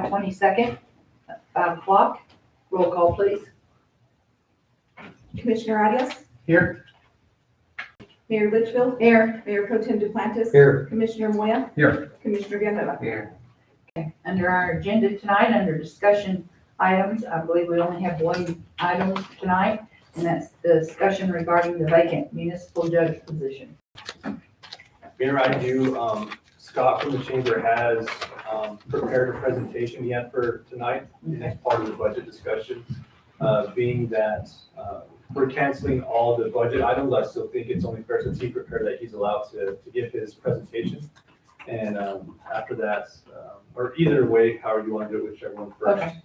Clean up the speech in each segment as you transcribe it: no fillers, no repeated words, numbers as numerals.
22nd, 5 o'clock. Roll call, please. Commissioner Arias? Here. Mayor Litchfield? Here. Mayor Pro Tem Duplantis? Here. Commissioner Moya? Here. Commissioner Ganova? Here. Under our agenda tonight, under discussion items, I believe we only have one item tonight, and that's the discussion regarding the vacant municipal judge position. Mayor, I do, Scott from the chamber has prepared a presentation he had for tonight as part of the budget discussion. Being that we're canceling all the budget items, I still think it's only fair since he prepared that he's allowed to give his presentation. And after that, or either way, however you want to do it, whichever one first, Okay.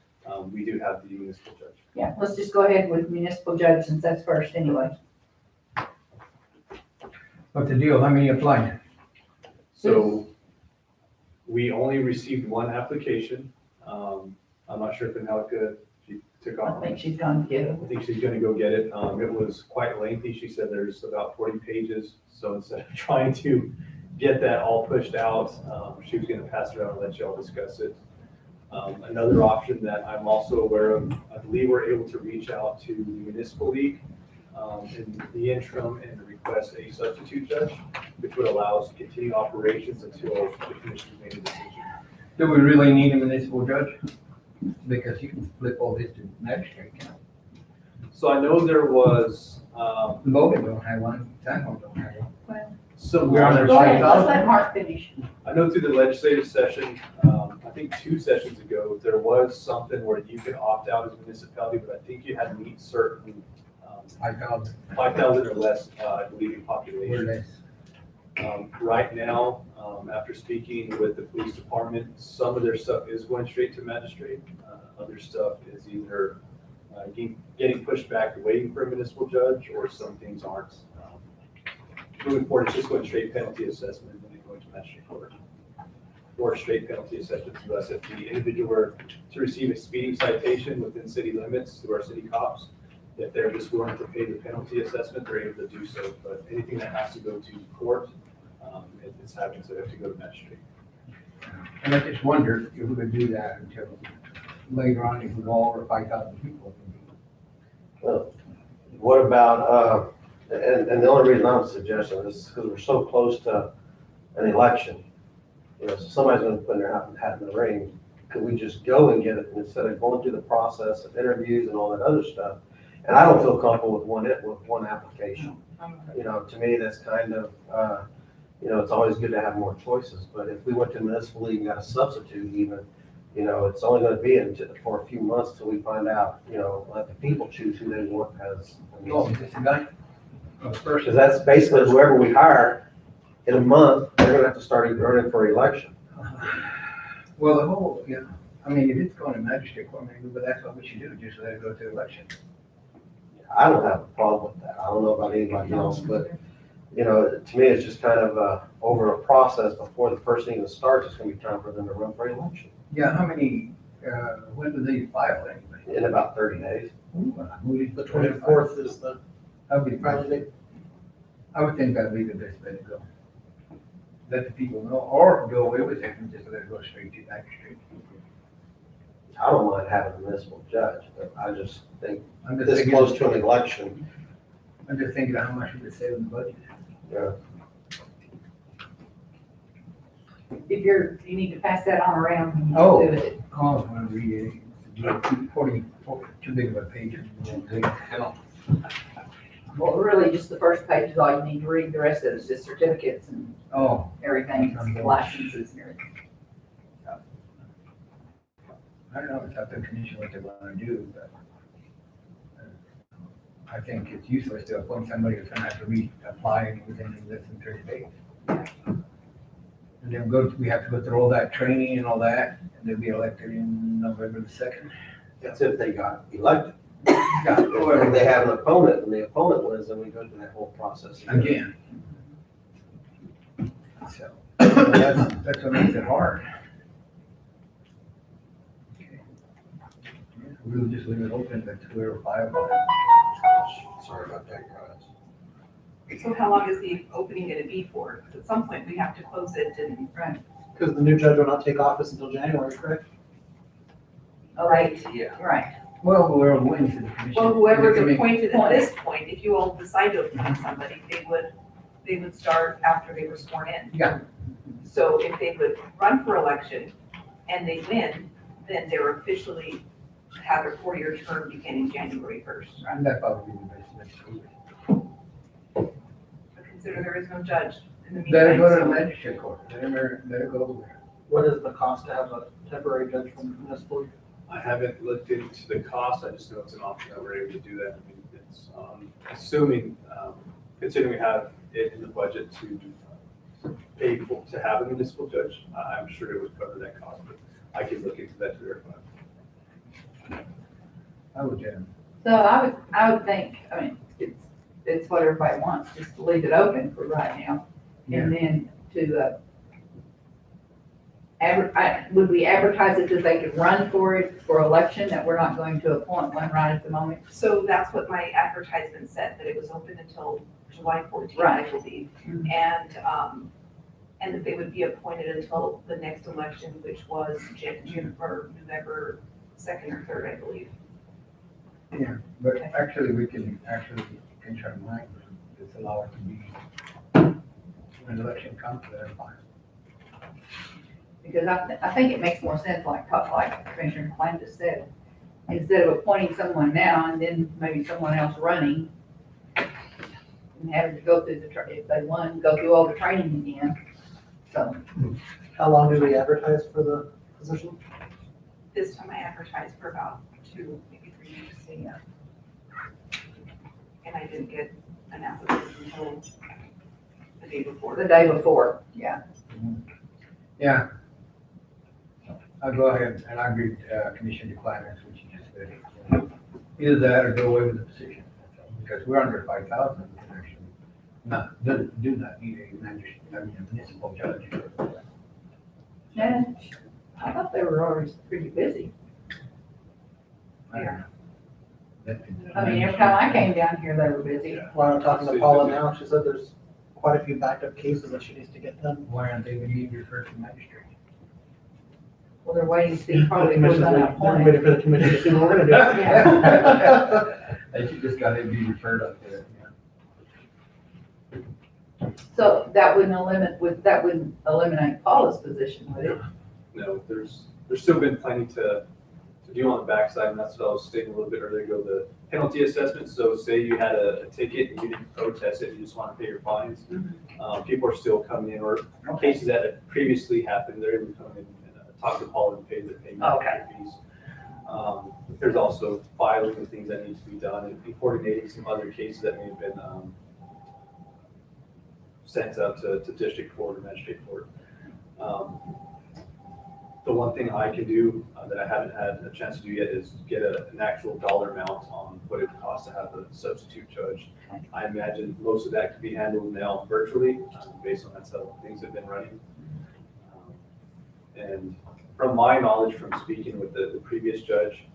we do have the municipal judge. Yeah, let's just go ahead with municipal judge since that's first anyway. What's the deal? How many applied? So we only received one application. I'm not sure if Anelka, she took I off. think she's gone to get it. I think she's gonna go get it. It was quite lengthy. She said there's about 40 pages. So instead of trying to get that all pushed out, she was gonna pass it out and let y'all discuss it. Another option that I'm also aware of, I believe we're able to reach out to the municipal league in the interim and request a substitute judge, which would allow us to continue operations until the commission made a decision. Do we really need a municipal judge? Because you can flip all this to magistrate count. So I know there was Logan don't have one, Sanborn don't have one. some. We're on their Go ahead, side. let's let Mark finish. I know through the legislative session, I think 2 sessions ago, there was something where you could opt out as a municipality, but I think you had to meet certain I found 5,000 or less, I believe, in we're population. less. Right now, after speaking with the police department, some of their stuff is going straight to magistrate. Other stuff is either getting pushed back and waiting for a municipal judge, or some things aren't. Moving forward, it's just going straight penalty assessment and then going to magistrate court. Or straight penalty assessment to us if the individual were to receive a speeding citation within city limits through our city cops. If they're just willing to pay the penalty assessment, they're able to do so. But anything that has to go to court, it's having to have to go to magistrate. And I just wondered if we could do that until later on, if we go over 5,000 people. Well, what about, and the only reason I'm suggesting this is because we're so close to an election. You know, so somebody's gonna put their hat in the ring. Could we just go and get it instead of going through the process of interviews and all that other stuff? And I don't feel comfortable with one application. You know, to me, that's kind of, you know, it's always good to have more choices. But if we went to municipal league and got a substitute even, you know, it's only gonna be for a few months till we find out, you know, let the people choose who they want as. Oh, is this the guy? Oh, first, Because that's basically whoever we hire in a month, they're gonna have to start running for election. well, the whole, yeah, I mean, if it's going to magistrate court, maybe, but that's what we should do, just let it go to election. I don't have a problem with that. I don't know about anybody else, but, you know, to me, it's just kind of over a process before the person even starts, it's gonna be time for them to run for election Yeah, how many, when do they file anyway? in about 30 days. The 24th is the That would be filing date. I would think that'd be the best way to go. Let the people know, or go away with it and just let it go straight to magistrate. I don't mind having a municipal judge, but I just think I'm just this thinking, close to an election, I'm just thinking of how much we could save in the budget. yeah. If you need to pass that on around. Oh. Do it. Oh, I want to read it. 40, too big of a page. Well, really, just the first page is all you need to read. The rest of it's just certificates and Oh, everything, licenses and everything. I don't know, it's up to the commission what they want to do, but I think it's useless to appoint somebody who's gonna have to reapply within less than 30 days. And then we have to go through all that training and all that, and they'll be elected in November the 2nd. That's if they got elected. Yeah, If they have an opponent and the opponent wins, then we go through that whole process again. Again. So, that's what makes it hard. Okay. Yeah, we'll just leave it open, but whoever files it. Sorry about that, guys. So how long is the opening gonna be for? 'Cause at some point, we have to close it and. Because the new judge will not take office until January, correct? right? Right. Well, whoever wins in the commission. Well, whoever's the commi- appointed at this point, if you all decide to appoint somebody, they would start after they were sworn in. Yeah. So if they would run for election and they win, then they're officially have their 4-year term beginning January 1st. And that probably be the best way to do it. But consider there is no judge in the Let it go to the meantime, so magistrate court, let it go over there. What is the cost to have a temporary judge from municipal? I haven't looked into the cost, I just know it's an option that we're able to do that. I mean, it's, assuming, considering we have it in the budget to pay for, to have a municipal judge, I'm sure it would cover that cost, but I can look into that to verify. I would, So I would think, I mean, it's what everybody wants, just to leave it open for right now. And then to, would we advertise it that they could run for it for election, that we're not going to appoint one right at the moment? So that's what my advertisement said, that it was open until July 14th, I Right. believe. Mhm. And that they would be appointed until the next election, which was or November 2nd or 3rd, I believe. yeah, but actually, we can try to mind, just allow it to be, when the election comes, that's fine. Because I think it makes more sense, like Commissioner Clantis said, instead of appointing someone now and then maybe someone else running, and having to go through if they won, go through all the training again. So, How long do we advertise for the position? This time I advertised for about 2, maybe 3 weeks. yeah. And I didn't get an application until the day before. The day before, yeah. Yeah. I'll go ahead and I agree with Commissioner Kleiner, which you just said. Either that or go away with the position, because we're under 5,000, we can actually do not need a municipal judge. Yeah, I thought they were always pretty busy. I don't know. I mean, every time I came down here, they were busy. While I'm talking to Paula now, she said there's quite a few backed up cases that she needs to get done. Why aren't they being referred to magistrate? Well, they're waiting to see probably who's They're gonna appoint. waiting for the commission to see what we're gonna do. Yeah. They should just gotta be referred up there, So that wouldn't eliminate Paula's position, would it? No, there's still been plenty to do on the backside, and that's what I was stating a little bit earlier ago, the penalty assessment. So say you had a ticket and you didn't protest it, you just want to pay your fines. People are still coming in, or cases that had previously happened, they're able to come in and talk to Paul and pay their payment Okay. fees. There's also filing and things that need to be done, and coordinating some other cases that may have been sent up to district court or magistrate court. The one thing I can do that I haven't had a chance to do yet is get an actual dollar amount on what it would cost to have a substitute judge. I imagine most of that could be handled now virtually, based on that's how things have been running. And from my knowledge from speaking with the previous judge,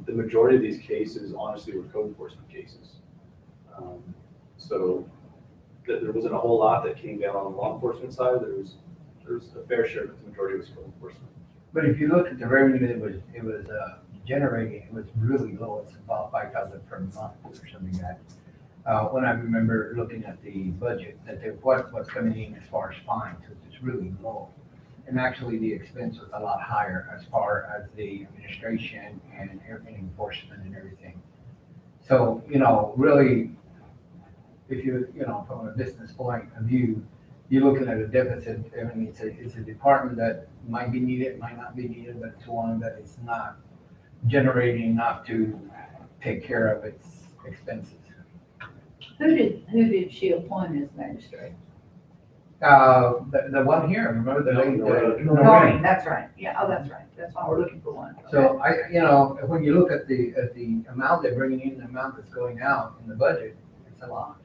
the majority of these cases honestly were code enforcement cases. So there wasn't a whole lot that came down on the law enforcement side. There was a fair share, but the majority was code enforcement. But if you look at the revenue that it was generating, it was really low. It's about 5,000 per month or something like that. When I remember looking at the budget, that what's coming in as far as fines, it's really low. And actually, the expense was a lot higher as far as the administration and enforcement and everything. So, really, if from a business point of view, you're looking at a deficit. I mean, it's a department that might be needed, might not be needed, but it's one that is not generating enough to take care of its expenses. Who did she appoint as magistrate? The one here, remember the lady? Noreen, that's right. Yeah, that's right. That's why we're looking for one. So when you look at the amount they're bringing in, the amount that's going out in the budget, it's a lot.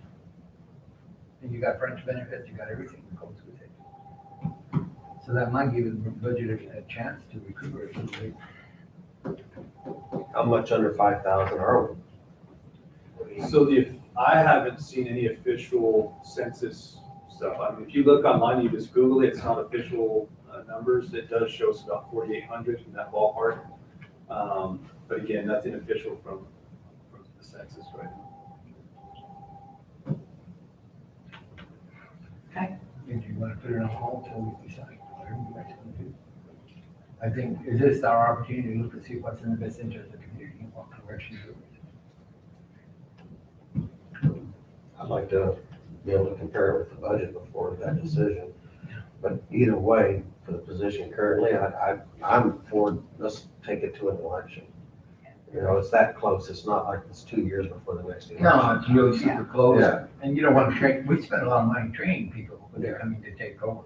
And you got French benefits, you got everything that goes with it. So that might give the budget a chance to recuperate a little bit. How much under 5,000 are we? So I haven't seen any official census stuff. I mean, if you look online, you just Google it, it's not official numbers. It does show us about 4,800 in that ballpark. But again, nothing official from the census right now. If you want to put it on hold till we decide whatever you guys want to do. I think, is this our opportunity to look and see what's in the best interest of the community and what direction to go? I'd like to be able to compare it with the budget before that decision. But either way, for the position currently, I'm for, let's take it to an election. You know, it's that close. It's not like it's 2 years before the next election. No, it's really super close, Yeah. and you don't want to train, we spend a lot of money training people when they're coming to take over.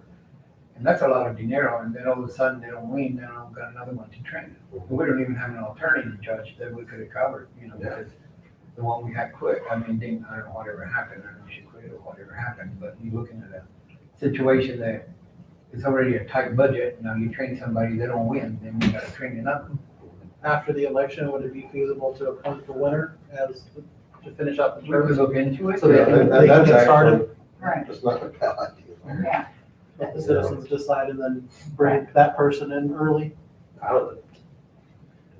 And that's a lot of dinero, and then all of a sudden they don't win, then I've got another one to train. And we don't even have an alternative judge that we could have covered, you know, Yeah. because the one we had quit, I mean, then, I don't know whatever happened, I don't know if she quit or whatever happened, but you're looking at a situation that it's already a tight budget, now you train somebody, they don't win, then you gotta train another. After the election, would it be feasible to appoint the winner to finish up the We could term? look into it. So they can get started, Right. It's not a bad idea. Yeah, let the citizens decide and then bring that person in early. I don't,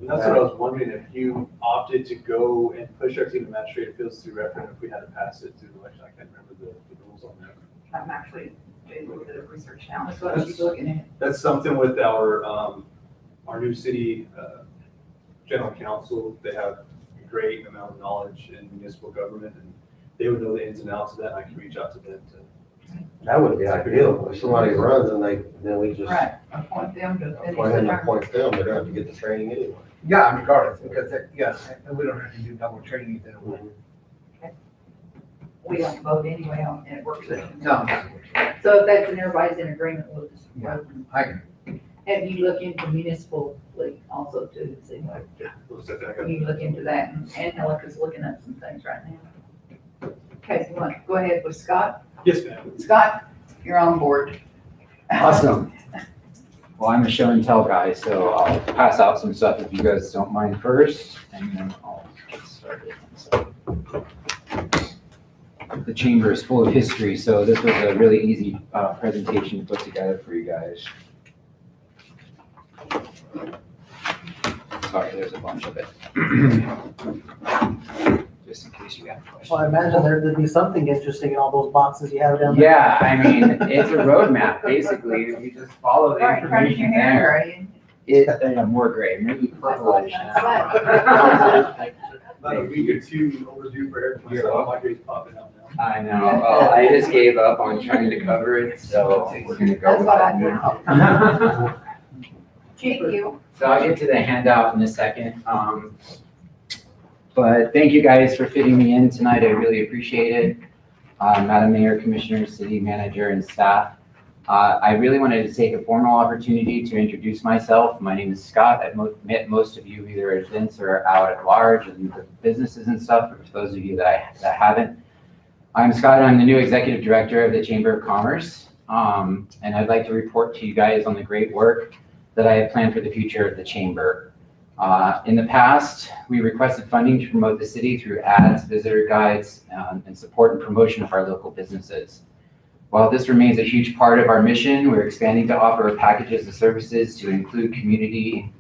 That's what I was wondering, if you opted to go and push our team to magistrate appeals through referendum, if we had to pass it through the election, I can't remember the rules on that. I'm actually doing a little bit of research now. that's what she's looking at. That's something with our new city, general counsel, they have a great amount of knowledge in municipal government, and they would know the ins and outs of that, and I can reach out to them to. that would be ideal. If somebody runs and then we just Right, appoint them to finish appoint the him, term. appoint them, they're gonna have to get the training anyway. Yeah, regardless, because, and we don't have to do double training if they don't win. We don't vote anyway on, in a work session. No, So if that's, and everybody's in agreement, we'll just vote. I, Have you looked into municipal league also too, to see what, you look into that, and Angelica's looking up some things right now. Okay, you want to go ahead with Scott? Yes, ma'am. Scott, you're on board. Awesome. Well, I'm a show and tell guy, so I'll pass out some stuff if you guys don't mind first, and then I'll get started. So, the chamber is full of history, so this was a really easy presentation to put together for you guys. Sorry, there's a bunch of it. Just in case you got questions. Well, I imagine there'd be something interesting in all those boxes you have down there. Yeah, I mean, it's a roadmap, basically. You just follow the Right, turning your information hair, there. right? More gray, maybe That's what I purplish was now. gonna About a week or two overdue for haircuts, You're so welcome. my grade's popping out now. I know, well, I just gave up on trying to cover it, so we're gonna go That's with what I that. Thank you. So I'll get to the handout in a second. But thank you guys for fitting me in tonight. I really appreciate it. Madam Mayor, Commissioners, City Manager, and staff. I really wanted to take a formal opportunity to introduce myself. My name is Scott. I've met most of you either at events or out at large and the businesses and stuff, but for those of you that haven't. I'm Scott. I'm the new Executive Director of the Chamber of Commerce. And I'd like to report to you guys on the great work that I have planned for the future of the Chamber. In the past, we requested funding to promote the city through ads, visitor guides, and support and promotion of our local businesses. While this remains a huge part of our mission, we're expanding to offer packages of services to include community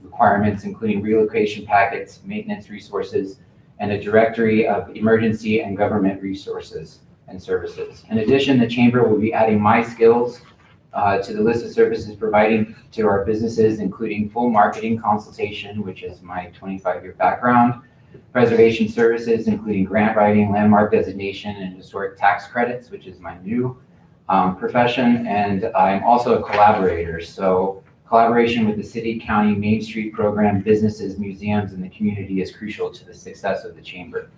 requirements, including relocation packets, maintenance resources, and a directory of emergency and government resources and services. In addition, the Chamber will be adding my skills to the list of services providing to our businesses, including full marketing consultation, which is my 25-year background, preservation services, including grant writing, landmark designation, and historic tax credits, which is my new profession. And I'm also a collaborator. So collaboration with the city, county, Main Street program, businesses, museums, and the community is crucial to the success of the Chamber.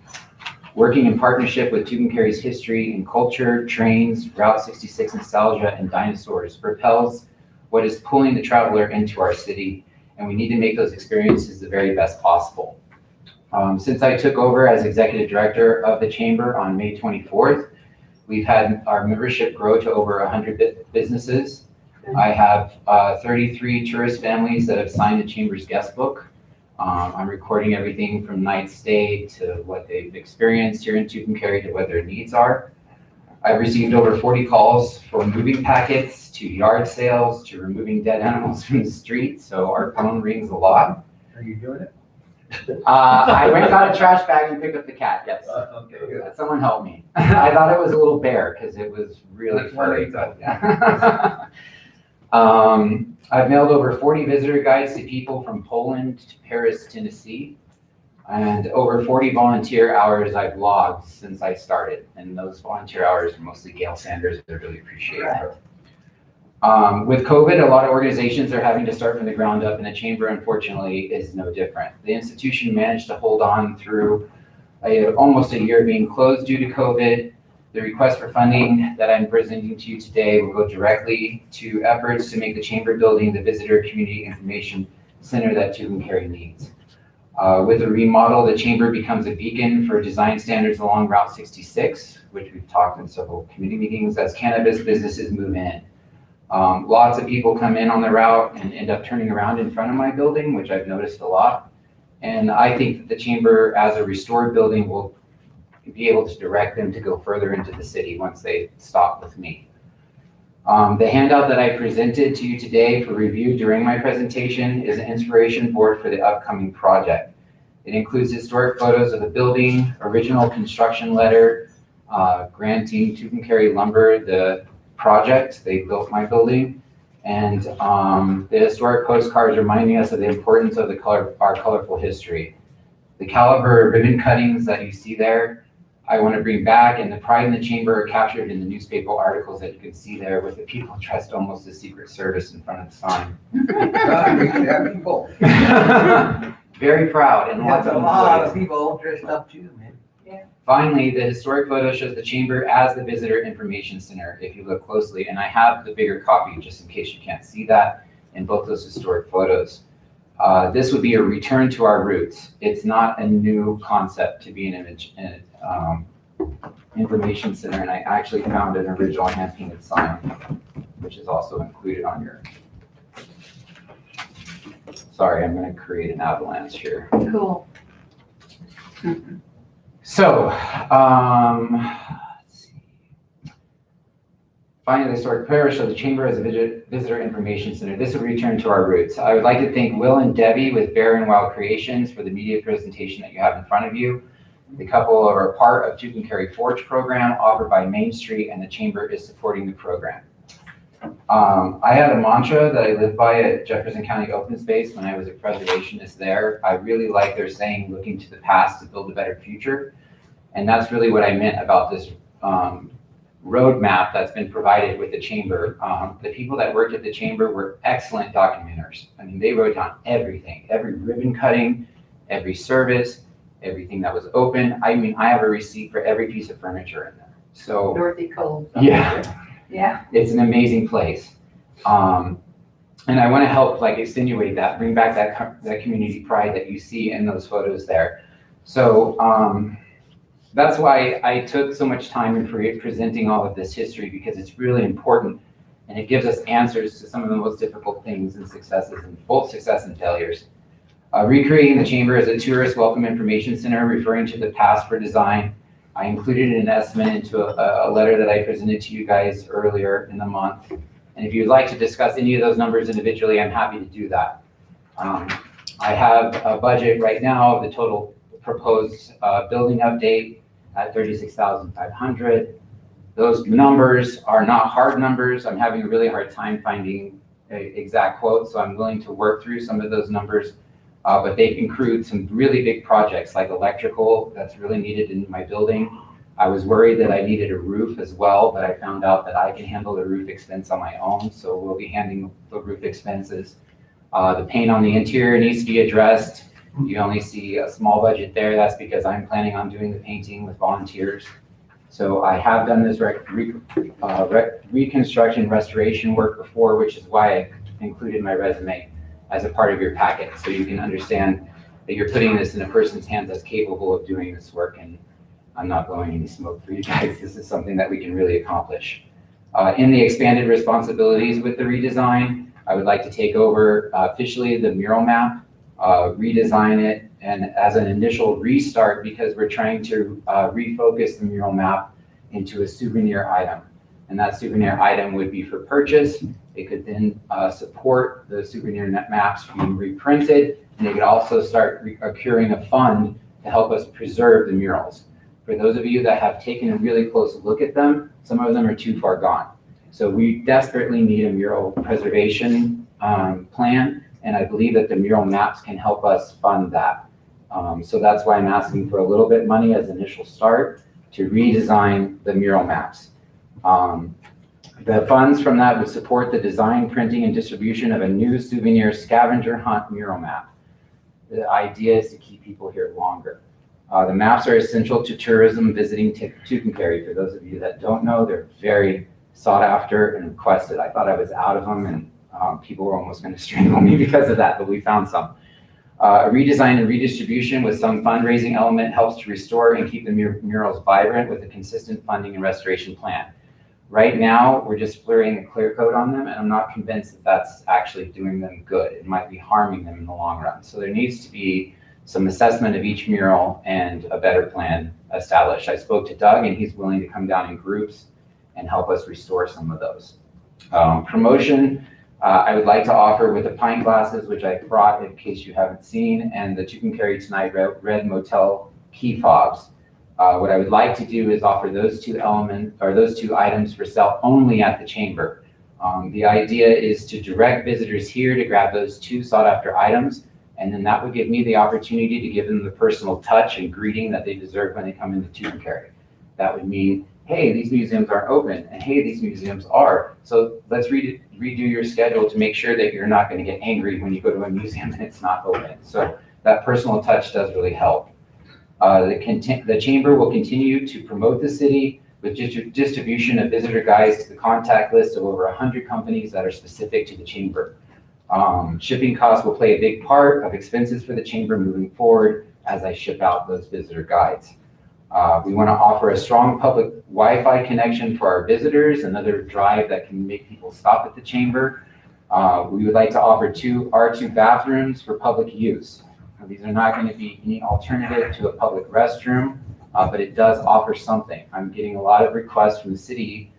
Working in partnership with Tucumcari's history and culture, trains, Route 66 nostalgia, and dinosaurs propels what is pulling the traveler into our city, and we need to make those experiences the very best possible. Since I took over as Executive Director of the Chamber on May 24th, we've had our membership grow to over 100 businesses. I have 33 tourist families that have signed the Chamber's guest book. I'm recording everything from night stay to what they've experienced here in Tucumcari to what their needs are. I've received over 40 calls for moving packets, to yard sales, to removing dead animals from the street, so our phone rings a lot. Are you doing it? I went and got a trash bag and picked up the cat, yes. Okay, good. Someone help me. I thought it was a little bear because it was really That's what furry, I but thought. yeah. I've mailed over 40 visitor guides to people from Poland to Paris, Tennessee, and over 40 volunteer hours I've logged since I started. And those volunteer hours are mostly Gail Sanders. I really appreciate it. With COVID, a lot of organizations are having to start from the ground up, and the chamber, unfortunately, is no different. The institution managed to hold on through almost a year being closed due to COVID. The request for funding that I'm presenting to you today will go directly to efforts to make the chamber building the visitor community information center that Tucumcari needs. With the remodel, the chamber becomes a beacon for design standards along Route 66, which we've talked in several committee meetings, as cannabis businesses move in. Lots of people come in on the route and end up turning around in front of my building, which I've noticed a lot. And I think that the chamber, as a restored building, will be able to direct them to go further into the city once they stop with me. The handout that I presented to you today for review during my presentation is an inspiration board for the upcoming project. It includes historic photos of the building, original construction letter, granting Tucumcari Lumber the project. They built my building, and the historic postcards reminding us of the importance of our colorful history. The caliber ribbon cuttings that you see there, I want to bring back, and the pride in the chamber are captured in the newspaper articles that you can see there with the people dressed almost as Secret Service in front of the sign. We should have people. Very proud, and lots That's of a lot employees. of people dressed up too, man. Finally, the historic photo shows the chamber as the visitor information center, if you look closely, and I have the bigger copy just in case you can't see that in both those historic photos. This would be a return to our roots. It's not a new concept to be an information center, and I actually found an original hand-painted sign, which is also included on your. Sorry, I'm going to create an avalanche here. Cool. So, let's see. Finally, the historic parish of the chamber as a visitor information center. This would return to our roots. I would like to thank Will and Debbie with Bear and Wild Creations for the media presentation that you have in front of you. The couple are a part of Tucumcari Forge program offered by Main Street, and the chamber is supporting the program. I had a mantra that I lived by at Jefferson County Open Space when I was a preservationist there. I really like their saying, looking to the past to build a better future. And that's really what I meant about this roadmap that's been provided with the chamber. The people that worked at the chamber were excellent documenters. I mean, they wrote down everything, every ribbon cutting, every service, everything that was open. I mean, I have a receipt for every piece of furniture in there. So Dorothy Cole. yeah. Yeah. It's an amazing place. And I want to help like extenuate that, bring back that community pride that you see in those photos there. So that's why I took so much time in presenting all of this history, because it's really important and it gives us answers to some of the most difficult things and successes, and both success and failures. Recreating the chamber as a tourist welcome information center, referring to the past for design. I included an estimate into a letter that I presented to you guys earlier in the month. And if you'd like to discuss any of those numbers individually, I'm happy to do that. I have a budget right now of the total proposed building update at $36,500. Those numbers are not hard numbers. I'm having a really hard time finding exact quotes, so I'm willing to work through some of those numbers. But they include some really big projects like electrical that's really needed in my building. I was worried that I needed a roof as well, but I found out that I can handle the roof expense on my own, so we'll be handling the roof expenses. The paint on the interior needs to be addressed. You only see a small budget there. That's because I'm planning on doing the painting with volunteers. So I have done this reconstruction restoration work before, which is why I included my resume as a part of your packet, so you can understand that you're putting this in a person's hands that's capable of doing this work, and I'm not blowing any smoke for you guys. This is something that we can really accomplish. In the expanded responsibilities with the redesign, I would like to take over officially the mural map, redesign it, and as an initial restart, because we're trying to refocus the mural map into a souvenir item. And that souvenir item would be for purchase. It could then support the souvenir maps being reprinted, and it could also start accruing a fund to help us preserve the murals. For those of you that have taken a really close look at them, some of them are too far gone. So we desperately need a mural preservation plan, and I believe that the mural maps can help us fund that. So that's why I'm asking for a little bit money as initial start to redesign the mural maps. The funds from that would support the design, printing, and distribution of a new souvenir scavenger hunt mural map. The idea is to keep people here longer. The maps are essential to tourism visiting Tucumcari. For those of you that don't know, they're very sought after and requested. I thought I was out of them, and people were almost going to strangle me because of that, but we found some. A redesign and redistribution with some fundraising element helps to restore and keep the murals vibrant with a consistent funding and restoration plan. Right now, we're just blurring a clear coat on them, and I'm not convinced that that's actually doing them good. It might be harming them in the long run. So there needs to be some assessment of each mural and a better plan established. I spoke to Doug, and he's willing to come down in groups and help us restore some of those. Promotion, I would like to offer with the pint glasses, which I brought in case you haven't seen, and the Tucumcari Tonight Red Motel key fobs. What I would like to do is offer those two items for sale only at the chamber. The idea is to direct visitors here to grab those two sought after items, and then that would give me the opportunity to give them the personal touch and greeting that they deserve when they come into Tucumcari. That would mean, hey, these museums aren't open, and hey, these museums are. So let's redo your schedule to make sure that you're not going to get angry when you go to a museum and it's not open. So that personal touch does really help. The chamber will continue to promote the city with distribution of visitor guides to the contact list of over 100 companies that are specific to the chamber. Shipping costs will play a big part of expenses for the chamber moving forward as I ship out those visitor guides. We want to offer a strong public Wi-Fi connection for our visitors, another drive that can make people stop at the chamber. We would like to offer R2 bathrooms for public use. Now, these are not going to be any alternative to a public restroom, but it does offer something. I'm getting a lot of requests from the city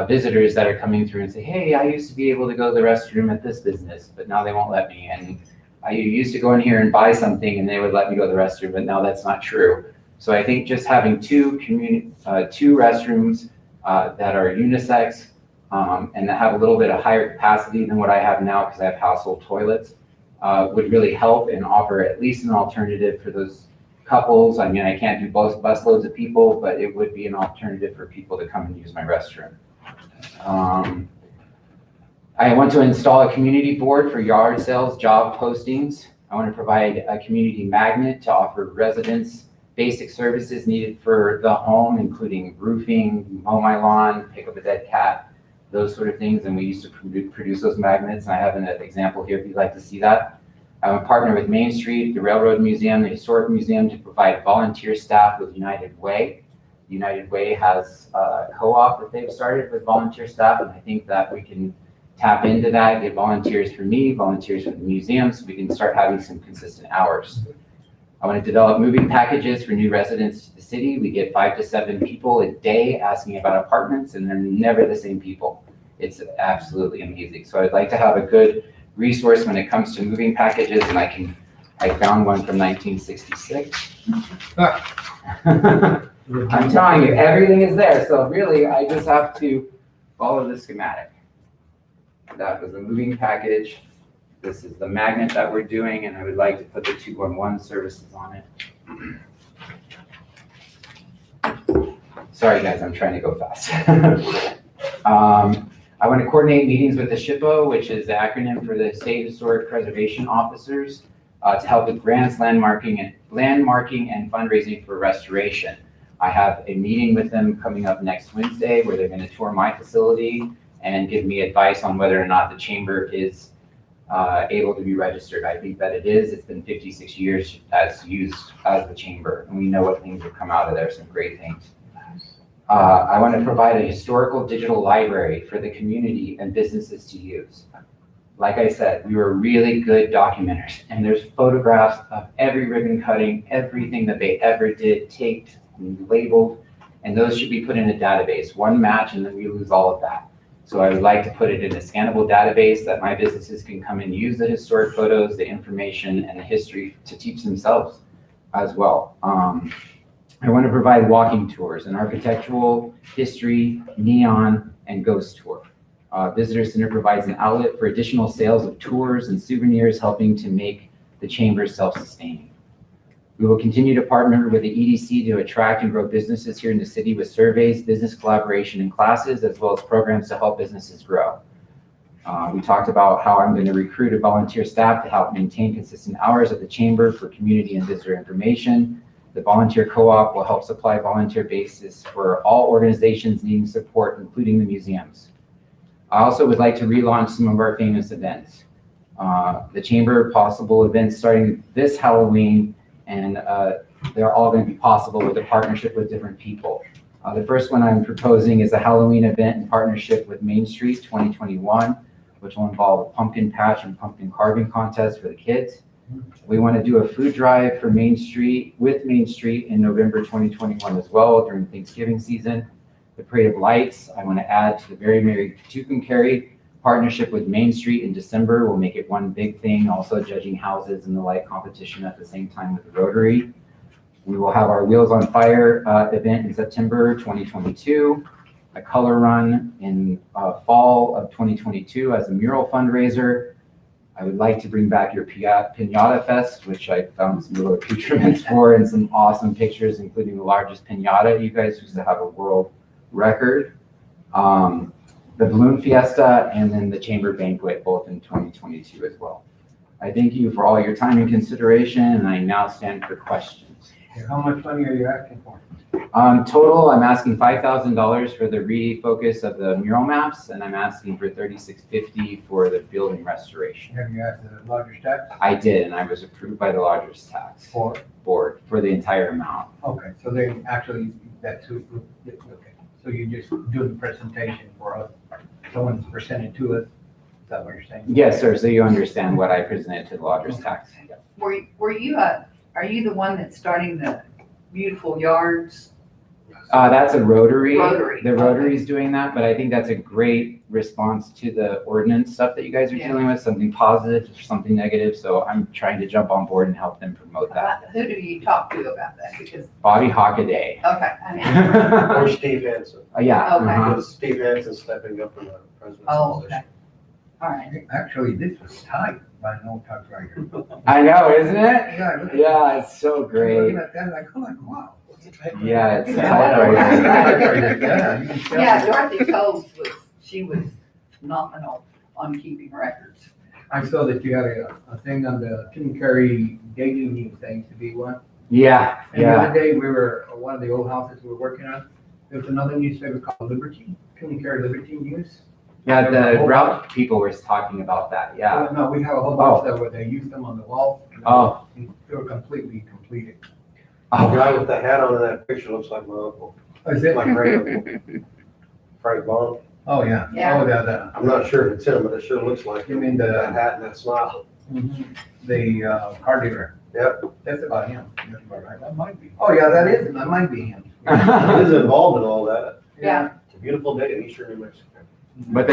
visitors that are coming through and say, hey, I used to be able to go to the restroom at this business, but now they won't let me. And I used to go in here and buy something and they would let me go to the restroom, but now that's not true. So I think just having two restrooms that are unisex and that have a little bit of higher capacity than what I have now because I have household toilets would really help and offer at least an alternative for those couples. I mean, I can't do bus loads of people, but it would be an alternative for people to come and use my restroom. I want to install a community board for yard sales job postings. I want to provide a community magnet to offer residents basic services needed for the home, including roofing, mow my lawn, pick up a dead cat, those sort of things. And we used to produce those magnets. And I have an example here if you'd like to see that. I want to partner with Main Street, the Railroad Museum, the Historic Museum to provide volunteer staff with United Way. United Way has a co-op that they've started with volunteer staff, and I think that we can tap into that, get volunteers for me, volunteers for the museum, so we can start having some consistent hours. I want to develop moving packages for new residents to the city. We get 5 to 7 people a day asking about apartments, and they're never the same people. It's absolutely amazing. So I'd like to have a good resource when it comes to moving packages, and I found one from 1966. I'm telling you, everything is there. So really, I just have to follow the schematic. That was the moving package. This is the magnet that we're doing, and I would like to put the 211 services on it. Sorry guys, I'm trying to go fast. I want to coordinate meetings with the SHPO, which is the acronym for the State Historic Preservation Officers, to help with grants, landmarking and fundraising for restoration. I have a meeting with them coming up next Wednesday where they're going to tour my facility and give me advice on whether or not the chamber is able to be registered. I think that it is. It's been 56 years as used as the chamber, and we know what things have come out of there, some great things. I want to provide a historical digital library for the community and businesses to use. Like I said, we were really good documenters, and there's photographs of every ribbon cutting, everything that they ever did, taped and labeled. and those should be put in a database. One match and then we lose all of that. So I would like to put it in a scannable database that my businesses can come and use the historic photos, the information, and the history to teach themselves as well. I want to provide walking tours, an architectural, history, neon, and ghost tour. Visitor Center provides an outlet for additional sales of tours and souvenirs, helping to make the chamber self-sustaining. We will continue to partner with the EDC to attract and grow businesses here in the city with surveys, business collaboration, and classes, as well as programs to help businesses grow. We talked about how I'm going to recruit a volunteer staff to help maintain consistent hours at the chamber for community and visitor information. The volunteer co-op will help supply volunteer bases for all organizations needing support, including the museums. I also would like to relaunch some of our famous events. The chamber possible events starting this Halloween, and they're all going to be possible with a partnership with different people. The first one I'm proposing is a Halloween event in partnership with Main Street 2021, which will involve a pumpkin patch and pumpkin carving contest for the kids. We want to do a food drive for Main Street in November 2021 as well during Thanksgiving season. The Parade of Lights, I want to add to the Very Merry Tucumcari partnership with Main Street in December. We'll make it one big thing, also judging houses and the light competition at the same time with the Rotary. We will have our Wheels on Fire event in September 2022, a color run in fall of 2022 as a mural fundraiser. I would like to bring back your Piñata Fest, which I found some little accoutrements for and some awesome pictures, including the largest piñata. You guys used to have a world record. The Balloon Fiesta, and then the Chamber Banquet, both in 2022 as well. I thank you for all your time and consideration, and I now stand for questions. How much money are you asking for? Total, I'm asking $5,000 for the refocus of the mural maps, and I'm asking for $3,650 for the building restoration. Have you asked the larger tax? I did, and I was approved by the largest tax For? board for the entire amount. Okay, so they actually, that's who, okay. So you just do the presentation for us, someone's presented to us, is that what you're saying? Yes, sir, so you understand what I presented to the largest tax. Were you, are you the one that's starting the beautiful yards? That's a Rotary. Rotary, The Rotary's doing that, but I think that's a great response to the ordinance stuff that you guys are Yeah. dealing with, something positive, something negative, so I'm trying to jump on board and help them promote that. Who do you talk to about that? Because, Bobby Hockaday. okay, I mean, Or Steve Hansen, Yeah. Okay. uh-huh. because Steve Hansen's stepping up in the president's oh, position. okay. All right. Actually, this was tight by an old typewriter. I know, isn't it? Yeah, look at Yeah, it's so Looking great. at that, like, oh, like, wow. Yeah, it's a Yeah, typewriter. yeah, you can tell. Yeah, Dorothy Coles she was phenomenal on keeping records. I saw that you had a thing on the Tucumcari daily news, that used to be one. Yeah, And the yeah. other day, we were, one of the old houses we were working on, there was another newspaper called Liberty, Tucumcari Liberty News. Yeah, the route people were talking about that, yeah. No, we have a whole bunch of where they used them on the wall. Oh. They were completely completed. The Oh, guy with the hat on in that picture looks like my uncle, Is it? my great uncle, Frank Bond. Oh, yeah. Yeah. Oh, the, I'm not sure if it's him, but it sure looks like You him. mean the- That hat and that smile. the car dealer. Yep. That's about him. That's about right. That might be. Oh, yeah, that might be him. He's involved in all that. Yeah. It's a beautiful day in eastern New Mexico. But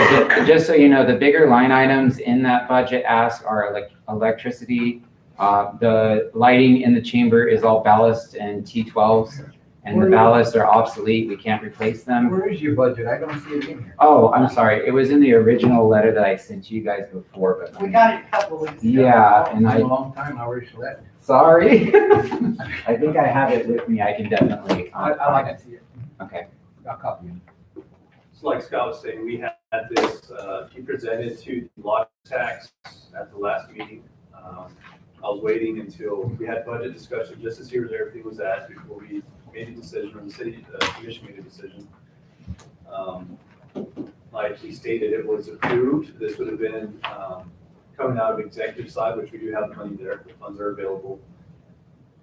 just so you know, the bigger line items in that budget ask are like electricity. The lighting in the chamber is all ballast and T12s, and the ballasts are obsolete. We can't replace them. Where is your budget? I don't see it in here. Oh, I'm sorry. It was in the original letter that I sent to you guys before, but We got it a couple of weeks ago. yeah, and It's been I, a long time, I already slept. sorry. I think I have it with me. I can definitely. I find like it. to see it. Okay. I'll copy it. So like Scott was saying, we had this, he presented to the lodge tax at the last meeting. I was waiting until we had budget discussion just to see where everything was at before we made a decision, or the city commission made a decision. Like he stated, it was approved. This would have been coming out of executive side, which we do have the money there. The funds are available.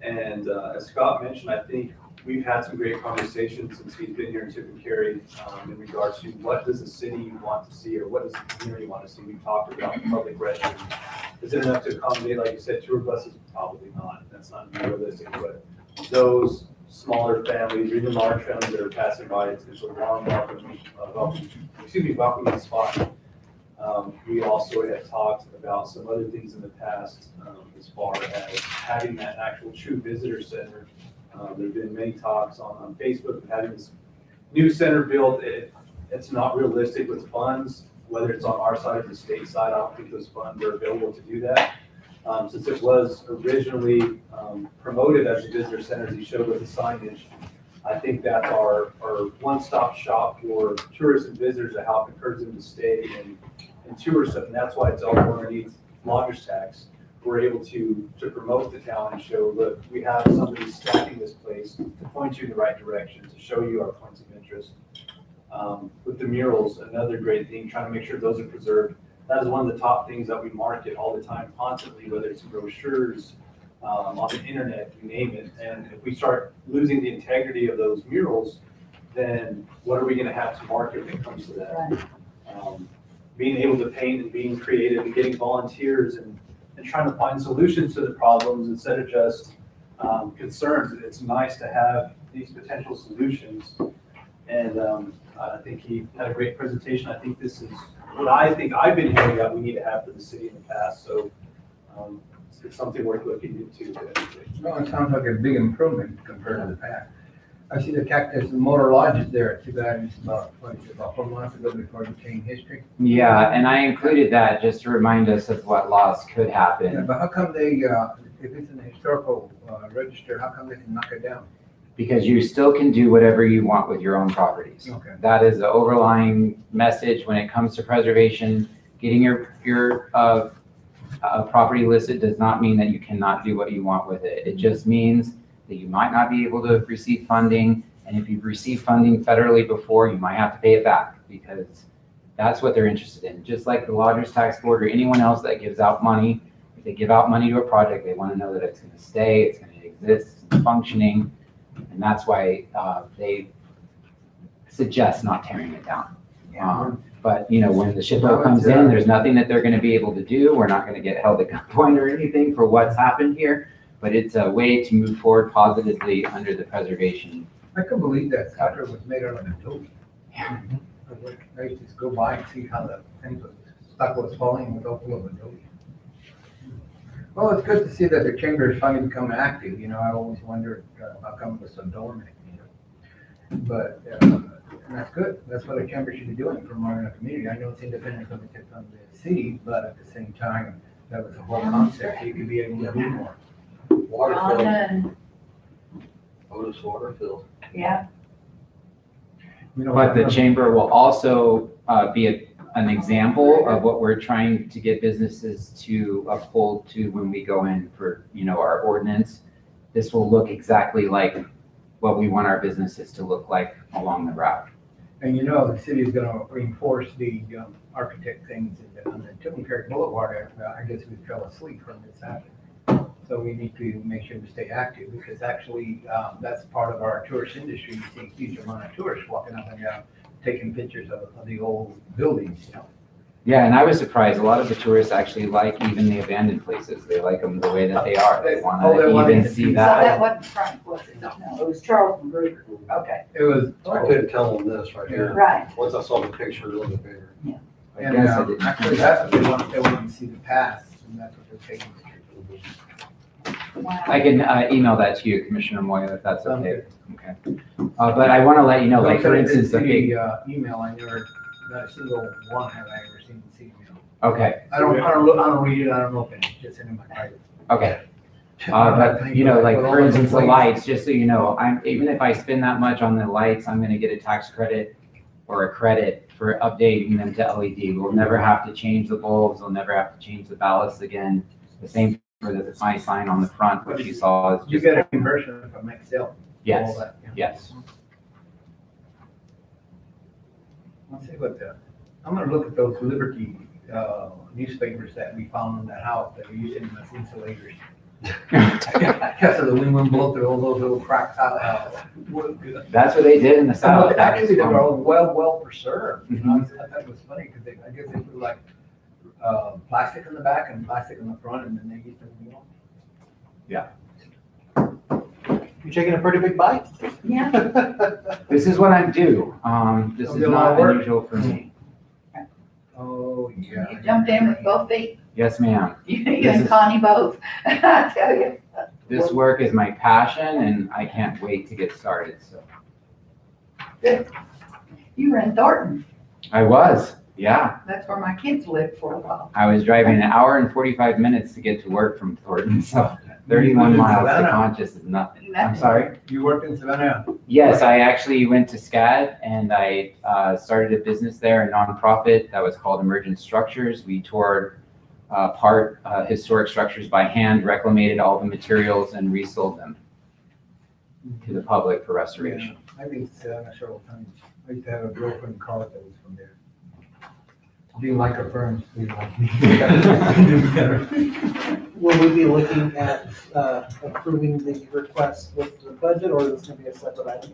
And as Scott mentioned, I think we've had some great conversations since he's been here in Tucumcari in regards to what does the city want to see, or what does the community want to see. We talked about public restrooms. Is it enough to accommodate, like you said, tour buses? Probably not. That's not realistic, but those smaller families, or even large families that are passing by, it's a warm, welcoming spot. We also had talked about some other things in the past, as far as having that actual true visitor center. There've been many talks on Facebook of having this new center built. It's not realistic with funds, whether it's on our side or the state side. I don't think those funds are available to do that. Since it was originally promoted as a visitor center, as you showed with the signage, I think that's our one-stop shop for tourists and visitors to help encourage them to stay and tour stuff. And that's why it's all underneath lodger's tax. We're able to promote the town and show, look, we have somebody staffing this place to point you in the right direction, to show you our points of interest. With the murals, another great thing, trying to make sure those are preserved. That is one of the top things that we market all the time, constantly, whether it's brochures, on the internet, you name it. And if we start losing the integrity of those murals, then what are we gonna have to market when it comes to that? Right. Being able to paint and being creative and getting volunteers and trying to find solutions to the problems instead of just concerns. It's nice to have these potential solutions. And I think he had a great presentation. I think this is what I think I've been hearing that we need to have for the city in the past. So it's something worth looking into. Well, it sounds like a big improvement compared to the past. I see the Cactus Motor Lodge is there, too bad it's about 4 months ago before it became history. Yeah, and I included that just to remind us of what laws could Yeah, happen. but how come they, if it's in the historical register, how come they can knock it down? Because you still can do whatever you want with your own properties. Okay. That is the overlying message when it comes to preservation. Getting your property listed does not mean that you cannot do what you want with it. It just means that you might not be able to receive funding. And if you've received funding federally before, you might have to pay it back because that's what they're interested in. Just like the Lodgers Tax Board or anyone else that gives out money, if they give out money to a project, they want to know that it's going to stay, it's going to exist, it's functioning. And that's why they suggest not tearing it down. But when the shippo comes in, there's nothing that they're going to be able to do. We're not going to get held at gunpoint or anything for what's happened here. But it's a way to move forward positively under the preservation. I couldn't believe that sucker was made out of adobe. I used to just go by and see how the thing was, stuff was falling with all full of adobe. Well, it's good to see that the chamber is finally becoming active. I always wondered how come it was so dormant, But and that's good. That's what a chamber should be doing, promoting the community. I know it's independent from the city, but at the same time, that was the whole concept. You could be able to do more. Waterfield. Otis Waterfield. Yeah, But the chamber will also be an example of what we're trying to get businesses to uphold to when we go in for, our ordinance. This will look exactly like what we want our businesses to look like along the route. And the city is gonna reinforce the architect things on the Tilbury Boulevard. I guess we fell asleep from this happening. So we need to make sure to stay active because actually that's part of our tourist industry. You see a huge amount of tourists walking up and down, taking pictures of the old buildings, Yeah, and I was surprised. A lot of the tourists actually like even the abandoned places. They like them the way that they are. They want Oh, they're to wanting even to see see so that that. wasn't Frank, was it? No, it was Charles from Gruber. Okay, It was, I couldn't tell them this right here. right. Once I saw the picture, a little bit bigger. I and guess I didn't. actually that's what they want. They want to see the past, and that's what they're taking. Wow. I can email that to you, Commissioner Moya, if that's Sounds okay. Okay. But I want to let you know, like for Don't instance, the send big, the email. I never, not a single one have I ever seen this email. okay, I don't read it. I don't open it. Just in my private. okay. But like for instance, the lights, just so you know, even if I spend that much on the lights, I'm gonna get a tax credit or a credit for updating them to LED. We'll never have to change the bulbs. We'll never have to change the ballasts again. The same for my sign on the front, which you saw is You just, get a conversion from Excel. yes, All that, yeah. yes. I'll see what I'm gonna look at those Liberty newspapers that we found in that house that we're using as insulators. Because of the wind went blow through all those little cracks out. That's what they did in the south. Actually, they were all well preserved. Mhm. I thought it was funny because I guess they put like plastic in the back and plastic in the front, and then they used them. You're taking a pretty big bite. Yeah. This is what I'm due. This is It'll be a lot not of work. unusual for me. Oh, yeah. You jumped in with both feet. Yes, ma'am. You and Connie both, I tell you. This work is my passion and I can't wait to get started, so. You were in Thornton. I was, yeah. That's where my kids lived for a while. I was driving an hour and 45 minutes to get to work from Thornton, so You 31 lived in miles to Savannah. Conscious is nothing. I'm Nothing. sorry? You worked in Savannah? Yes, I actually went to SCAD and I started a business there, a nonprofit that was called Emergent Structures. We toured apart historic structures by hand, reclamated all the materials and resold them to the public for restoration. I've been to Savannah several times. I used to have a girlfriend car that was from there. Didn't like her friends, didn't like me. Will we be looking at approving the request with the budget, or is this gonna be a separate item?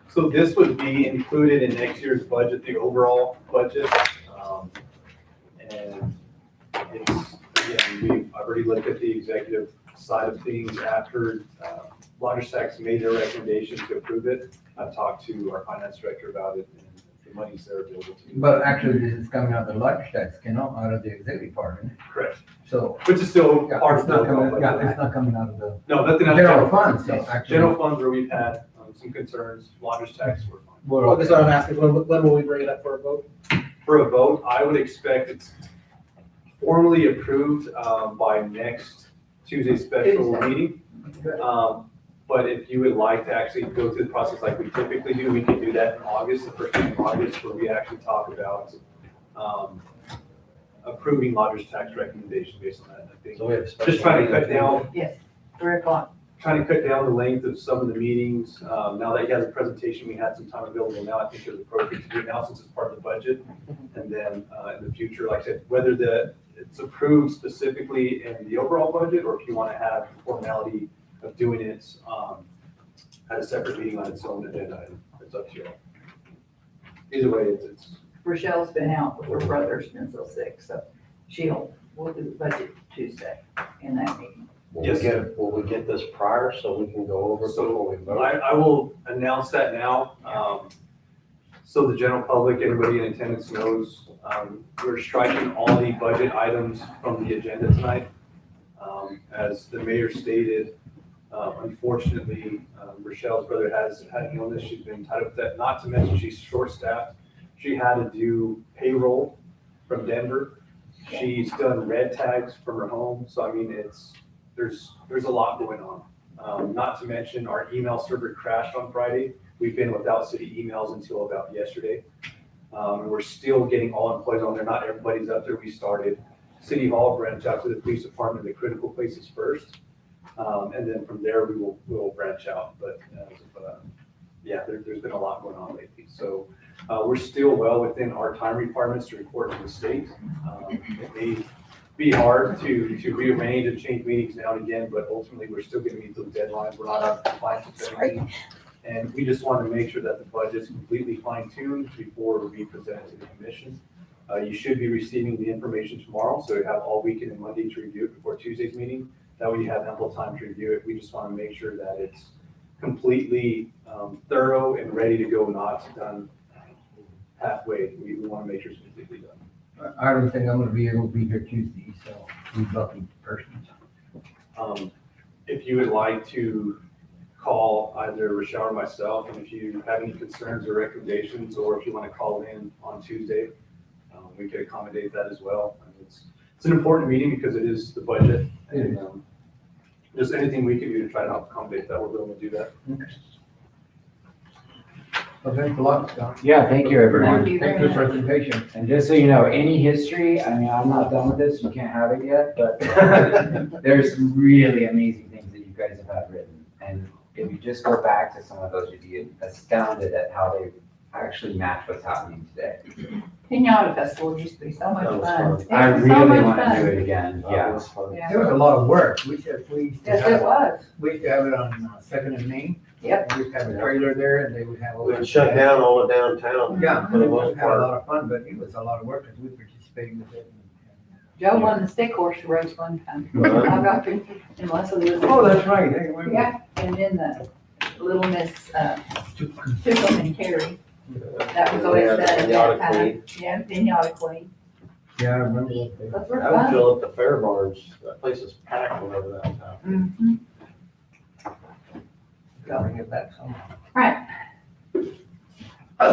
So this would be included in next year's budget, the overall budget. And it's, again, I've already looked at the executive side of things after Lodgers Tax made their recommendation to approve it. I've talked to our finance director about it, and the money's there available to. But actually, this is coming out of the large tax, out of the executive part, isn't it? Correct. So. Which is still Yeah, part it's of the not coming, overall yeah, budget. it's not coming out of the No, nothing else. general fund, so actually. General funds where we've had some concerns, Lodgers Tax, we're fine. we're Well, that's what okay. I'm asking, when will we bring it up for a vote? For a vote, I would expect it's formally approved by next Tuesday's special Tuesday. meeting. But if you would like to actually go through the process like we typically do, we can do that in August, the first week of August, where we actually talk about approving Lodgers Tax recommendation based on that. I think So we have a special just trying to meeting cut down, Yes, 3:00. trying to cut down the length of some of the meetings. Now that you have the presentation, we had some time available now. I think it was appropriate to do it now since it's part of the budget. And then in the future, like I said, whether it's approved specifically in the overall budget, or if you want to have the formality of doing it at a separate meeting on its own agenda item, it's up to you. Either way, it's Rochelle's been out with her brother's been so sick, so we'll do the budget Tuesday in that meeting. Yes. Will we get this prior so we can go over it So, before we vote? I will announce that now. So the general public, everybody in attendance knows, we're striking all the budget items from the agenda tonight. As the mayor stated, unfortunately, Rochelle's brother has had an illness. She's been tied up with that, not to mention she's short-staffed. She had to do payroll from Denver. She's done red tags from her home. So I mean, there's a lot going on. Not to mention our email server crashed on Friday. We've been without city emails until about yesterday. And we're still getting all employees on there. Not everybody's up there. We started City Hall, branch out to the police department, the critical places first. And then from there, we'll branch out. But yeah, there's been a lot going on lately. So we're still well within our time requirements to report to the state. It may be hard to rearrange and change meetings now and again, but ultimately, we're still gonna meet those deadlines. We're not out of compliance with everything. And we just want to make sure that the budget's completely fine-tuned before we present it to the commission. You should be receiving the information tomorrow, so you have all weekend and Monday to review it before Tuesday's meeting. That way you have ample time to review it. We just want to make sure that it's completely thorough and ready to go, not done halfway. We want to make sure it's completely done. I don't think I'm gonna be able to be here Tuesday, so we lucky persons. If you would like to call either Rochelle or myself, and if you have any concerns or recommendations, or if you want to call in on Tuesday, we could accommodate that as well. And it's an important meeting because it is the budget, and just anything we can do to try to help accommodate that, we're willing to do that. Well, thanks a lot, Scott. Yeah, thank you, everyone. Thank you Thanks very for the much. presentation. And just so you know, any history, I mean, I'm not done with this, you can't have it yet, but there's some really amazing things that you guys have had written. And if you just go back to some of those, you'd be astounded at how they actually match what's happening today. Pinata Festival used to be so much That was fun. fun. It I was so really much want to fun. do it again, That yeah. was fun. Yeah. There was a lot of work. We used to Yes, have it was. we used to have it on Second and Main. Yep. We used to have a trailer there and they would have. all We the- would shut down all the downtown. Yeah, For the we most had a part. lot of fun, but it was a lot of work because we participated with it. Joe won the stick horse race one time. Right. I got to, in Leslie. Oh, that's right. Hey, wait a minute. Yeah, and then the Little Miss, Tupum and Carrie, that was always Yeah, done at Pinata that Queen. time. Yeah, Pinata Queen. Yeah, I remember that thing. Those were I would fun. fill up the fair barns. That place is packed whenever that's happening. Mhm. Gotta get back somehow. Hi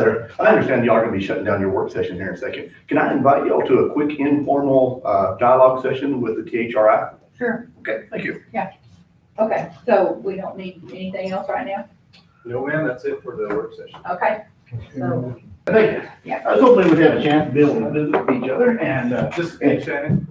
there. I understand y'all are gonna be shutting down your work session here in a second. Can I invite y'all to a quick informal dialogue session with the THRI? Sure, Okay, thank you. okay, so we don't need anything else right now? No, ma'am, that's it for the work session. Okay, so, Thank you. Yeah. I was hoping we'd have a chance to be able to visit with each other and, This is me, Shannon.